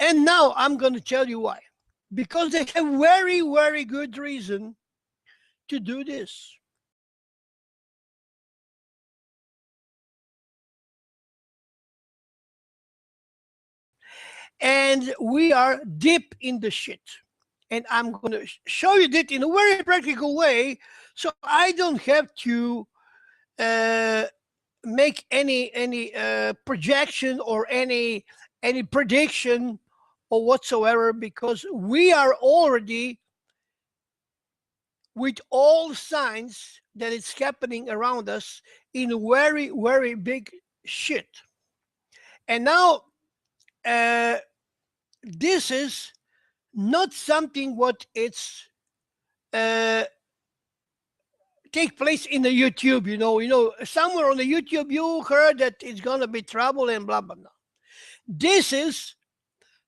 And now I'm going to tell you why. Because they have very, very good reason to do this. And we are deep in the shit. And I'm going to show you that in a very practical way, so I don't have to make any projection or any prediction or whatsoever, because we are already with all signs that it's happening around us in a very, very big shit. And now this is not something what it's take place in the YouTube, you know, somewhere on the YouTube you heard that it's gonna be trouble and blah blah blah. This is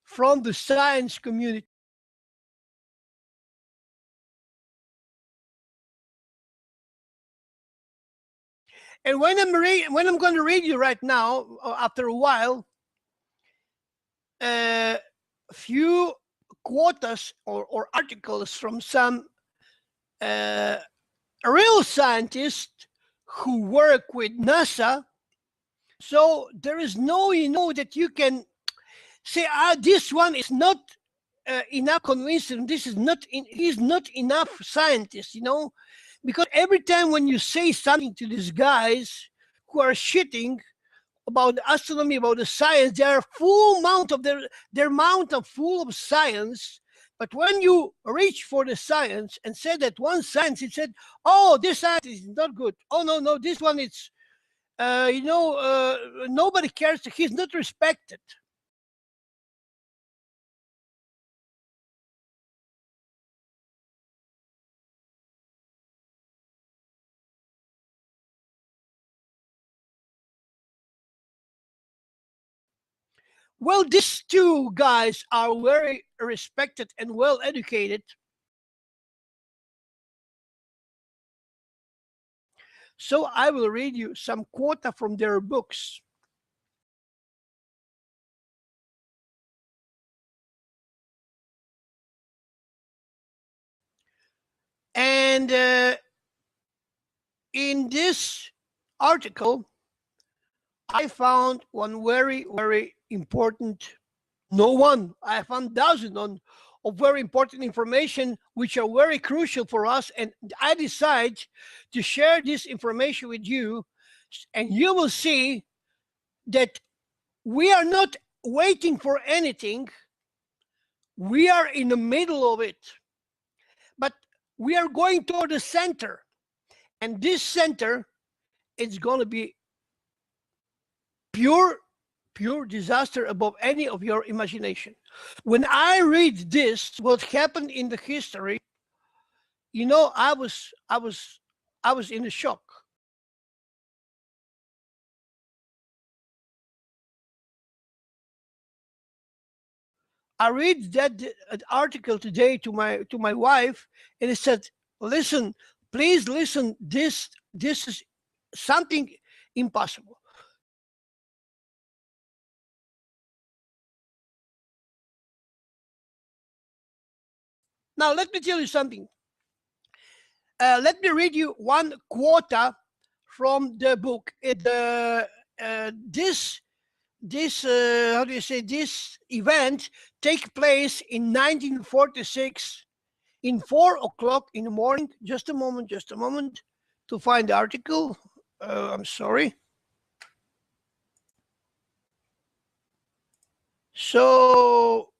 from the science community. And when I'm going to read you right now, after a while, a few quotas or articles from some real scientists who work with NASA. So there is no, that you can say, this one is not enough convincing. This is not, he's not enough scientist, because every time when you say something to these guys who are shitting about the astronomy, about the science, they are full mount of their mount of full of science. But when you reach for the science and say that one science, it said, oh, this science is not good. Oh, no, this one it's, nobody cares. He's not respected. Well, these two guys are very respected and well educated. So I will read you some quota from their books. And in this article, I found one very, very important, I found dozens of very important information which are very crucial for us, and I decide to share this information with you, and you will see that we are not waiting for anything. We are in the middle of it, but we are going toward the center, and this center, it's going to be pure disaster above any of your imagination. When I read this, what happened in the history, I was in a shock. I read that article today to my wife, and it said, listen, please listen, this is something impossible. Now, let me tell you something. Let me read you one quota from the book. This how do you say, this event take place in 1946 in 4 o'clock in the morning. Just a moment to find the article. I'm sorry. So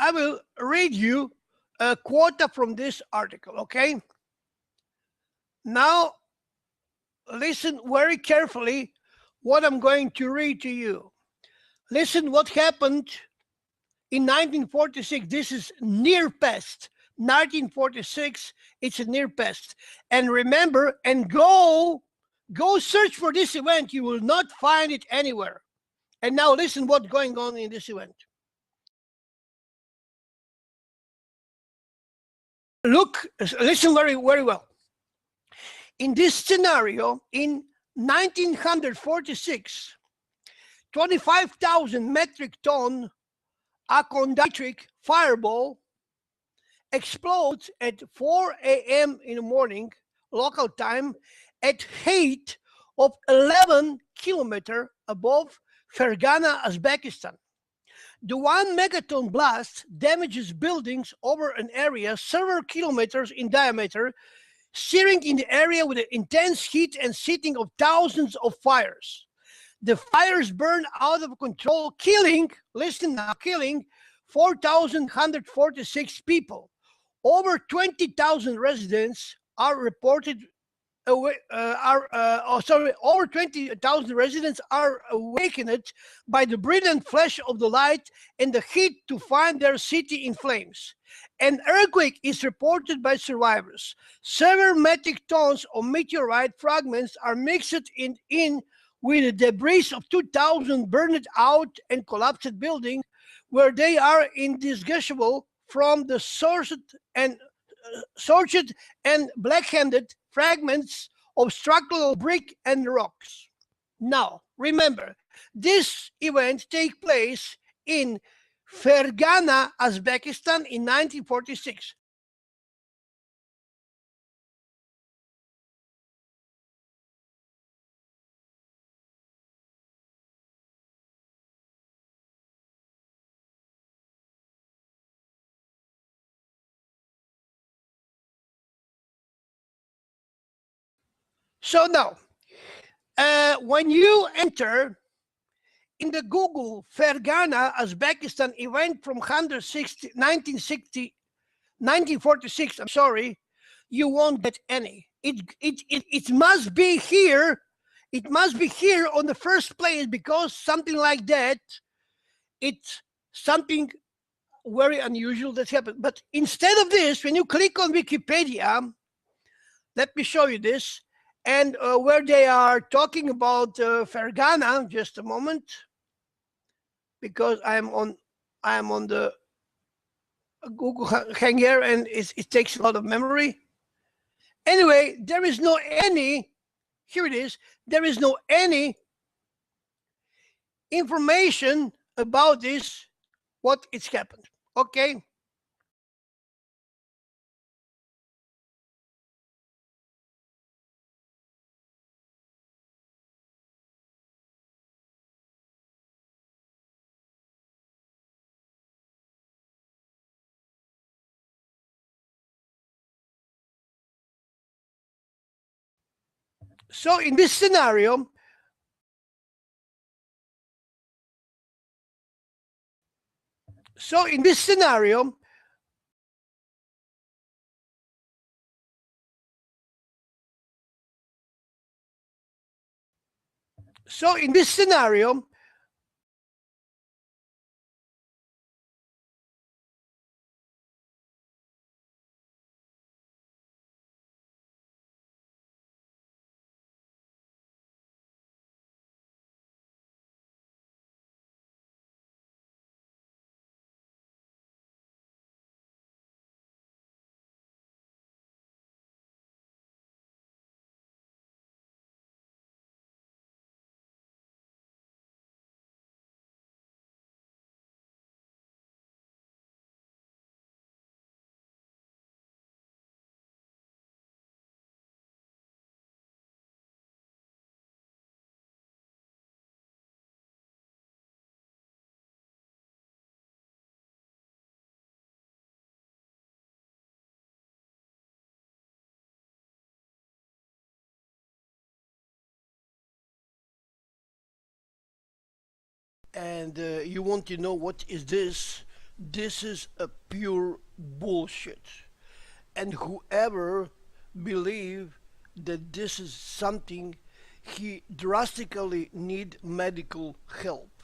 I will read you a quota from this article, okay? Now, listen very carefully what I'm going to read to you. Listen what happened in 1946. This is near past. 1946, it's a near past. And remember, and go search for this event. You will not find it anywhere. And now listen what's going on in this event. Listen very, very well. In this scenario, in 1946, 25,000 metric ton a conditric fireball explodes at 4 a.m. in the morning, local time, at height of 11 kilometers above Fergana, Uzbekistan. The 1 megaton blast damages buildings over an area several kilometers in diameter, searing in the area with the intense heat and setting of thousands of fires. The fires burn out of control, killing, listen now, killing 4,146 people. Over 20,000 residents are reported over 20,000 residents are awakened by the brilliant flash of the light and the heat to find their city in flames. An earthquake is reported by survivors. Several metric tons of meteorite fragments are mixed in with the debris of 2,000 burned out and collapsed buildings, where they are indistinguishable from the sorted and black-handed fragments of structural brick and rocks. Now, remember, this event takes place in Fergana, Uzbekistan in 1946. So now, when you enter in the Google Fergana, Uzbekistan event from 1946, I'm sorry, you won't get any. It must be here. It must be here on the first place, because something like that, it's something very unusual that happened. But instead of this, when you click on Wikipedia, let me show you this, and where they are talking about Fergana, just a moment, because I'm on the Google Hangar, and it takes a lot of memory. Anyway, there is no any, here it is, there is no any information about this, what it's happened. Okay. So in this scenario, so in this scenario, so in this scenario, and you want to know what is this? This is a pure bullshit. And whoever believe that this is something, he drastically need medical help.